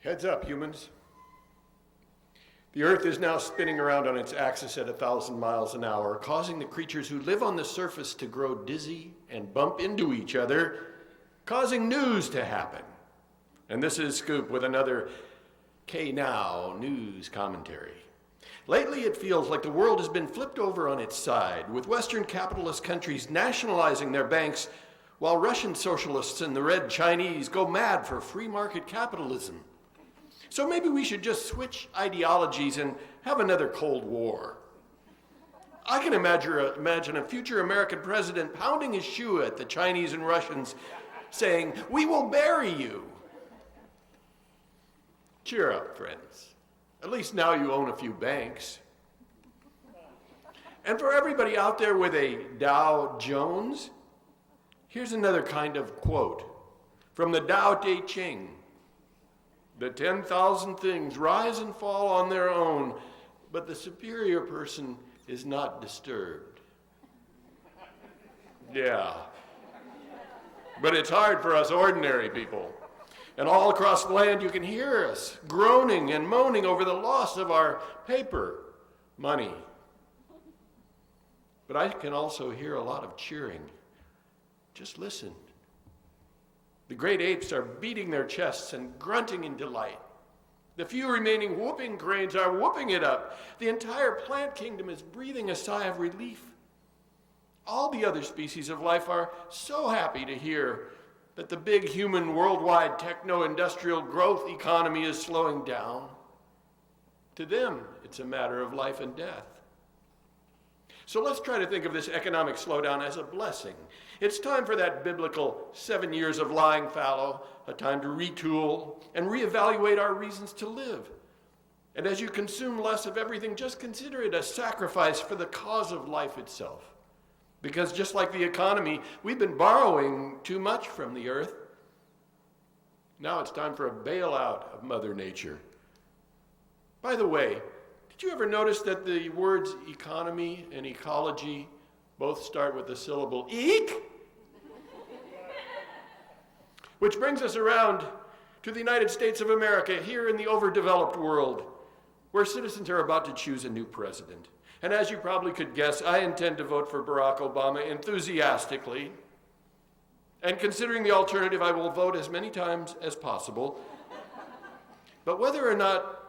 Heads up, humans. The Earth is now spinning around on its axis at 1,000 miles an hour, causing the creatures who live on the surface to grow dizzy and bump into each other, causing news to happen. And this is Scoop with another K-Now news commentary. Lately, it feels like the world has been flipped over on its side, with Western capitalist countries nationalizing their banks, while Russian socialists and the Red Chinese go mad for free market capitalism. So maybe we should just switch ideologies and have another Cold War. I can imagine a future American president pounding his shoe at the Chinese and Russians, saying, "We will bury you." Cheer up, friends. At least now you own a few banks. And for everybody out there with a Dow Jones, here's another kind of quote from the Tao Te Ching. The 10,000 things rise and fall on their own, but the superior person is not disturbed. Yeah. But it's hard for us ordinary people. And all across the land, you can hear us groaning and moaning over the loss of our paper money. But I can also hear a lot of cheering. Just listen. The great apes are beating their chests and grunting in delight. The few remaining whooping cranes are whooping it up. The entire plant kingdom is breathing a sigh of relief. All the other species of life are so happy to hear that the big human worldwide techno-industrial growth economy is slowing down. To them, it's a matter of life and death. So let's try to think of this economic slowdown as a blessing. It's time for that biblical 7 years of lying fallow, a time to retool and reevaluate our reasons to live. And as you consume less of everything, just consider it a sacrifice for the cause of life itself. Because just like the economy, we've been borrowing too much from the earth. Now it's time for a bailout of Mother Nature. By the way, did you ever notice that the words economy and ecology both start with the syllable eek? Which brings us around to the United States of America, here in the overdeveloped world, where citizens are about to choose a new president. And as you probably could guess, I intend to vote for Barack Obama enthusiastically. And considering the alternative, I will vote as many times as possible. But whether or not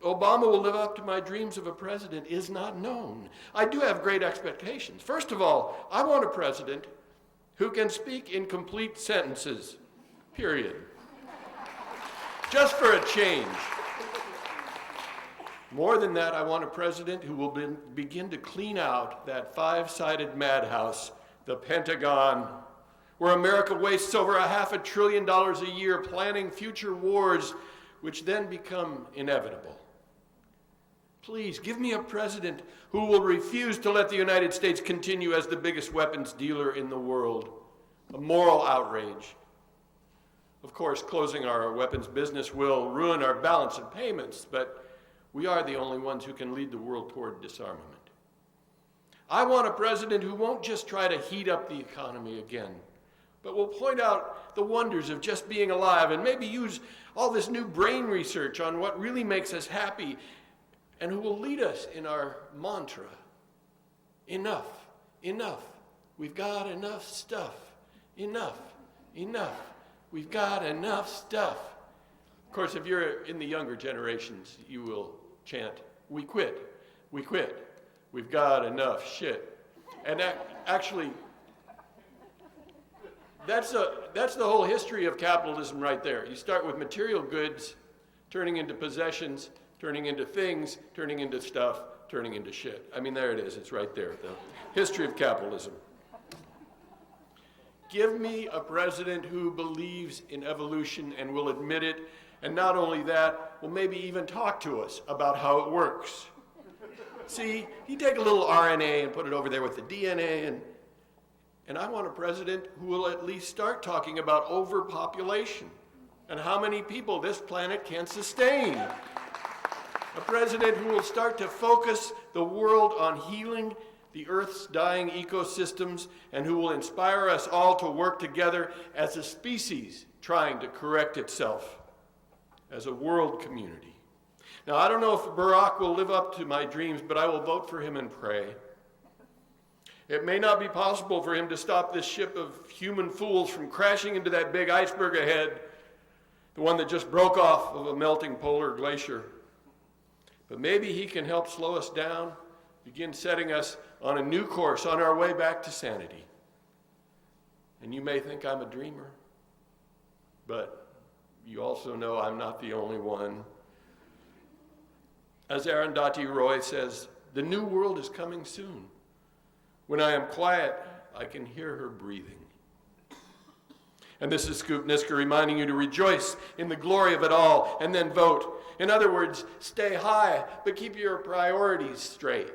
Obama will live up to my dreams of a president is not known. I do have great expectations. First of all, I want a president who can speak in complete sentences, period. Just for a change. More than that, I want a president who will begin to clean out that five-sided madhouse, the Pentagon, where America wastes over $500 billion a year planning future wars, which then become inevitable. Please, give me a president who will refuse to let the United States continue as the biggest weapons dealer in the world. A moral outrage. Of course, closing our weapons business will ruin our balance of payments, but we are the only ones who can lead the world toward disarmament. I want a president who won't just try to heat up the economy again, but will point out the wonders of just being alive and maybe use all this new brain research on what really makes us happy, and who will lead us in our mantra, enough, enough, we've got enough stuff, enough, enough, we've got enough stuff. Of course, if you're in the younger generations, you will chant, we quit, we've got enough shit. And actually, that's the whole history of capitalism right there. You start with material goods, turning into possessions, turning into things, turning into stuff, turning into shit. I mean, there it is, it's right there, the history of capitalism. Give me a president who believes in evolution and will admit it, and not only that, will maybe even talk to us about how it works. See, you take a little RNA and put it over there with the DNA, and I want a president who will at least start talking about overpopulation and how many people this planet can sustain. A president who will start to focus the world on healing the Earth's dying ecosystems, and who will inspire us all to work together as a species trying to correct itself. as a world community. Now, I don't know if Barack will live up to my dreams, but I will vote for him and pray. It may not be possible for him to stop this ship of human fools from crashing into that big iceberg ahead, the one that just broke off of a melting polar glacier. But maybe he can help slow us down, begin setting us on a new course on our way back to sanity. And you may think I'm a dreamer, but you also know I'm not the only one. As Arundhati Roy says, the new world is coming soon. When I am quiet, I can hear her breathing. And this is Scoop Nisker reminding you to rejoice in the glory of it all and then vote. In other words, stay high, but keep your priorities straight.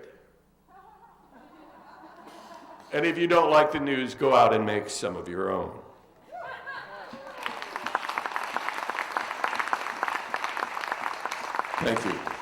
And if you don't like the news, go out and make some of your own. Thank you.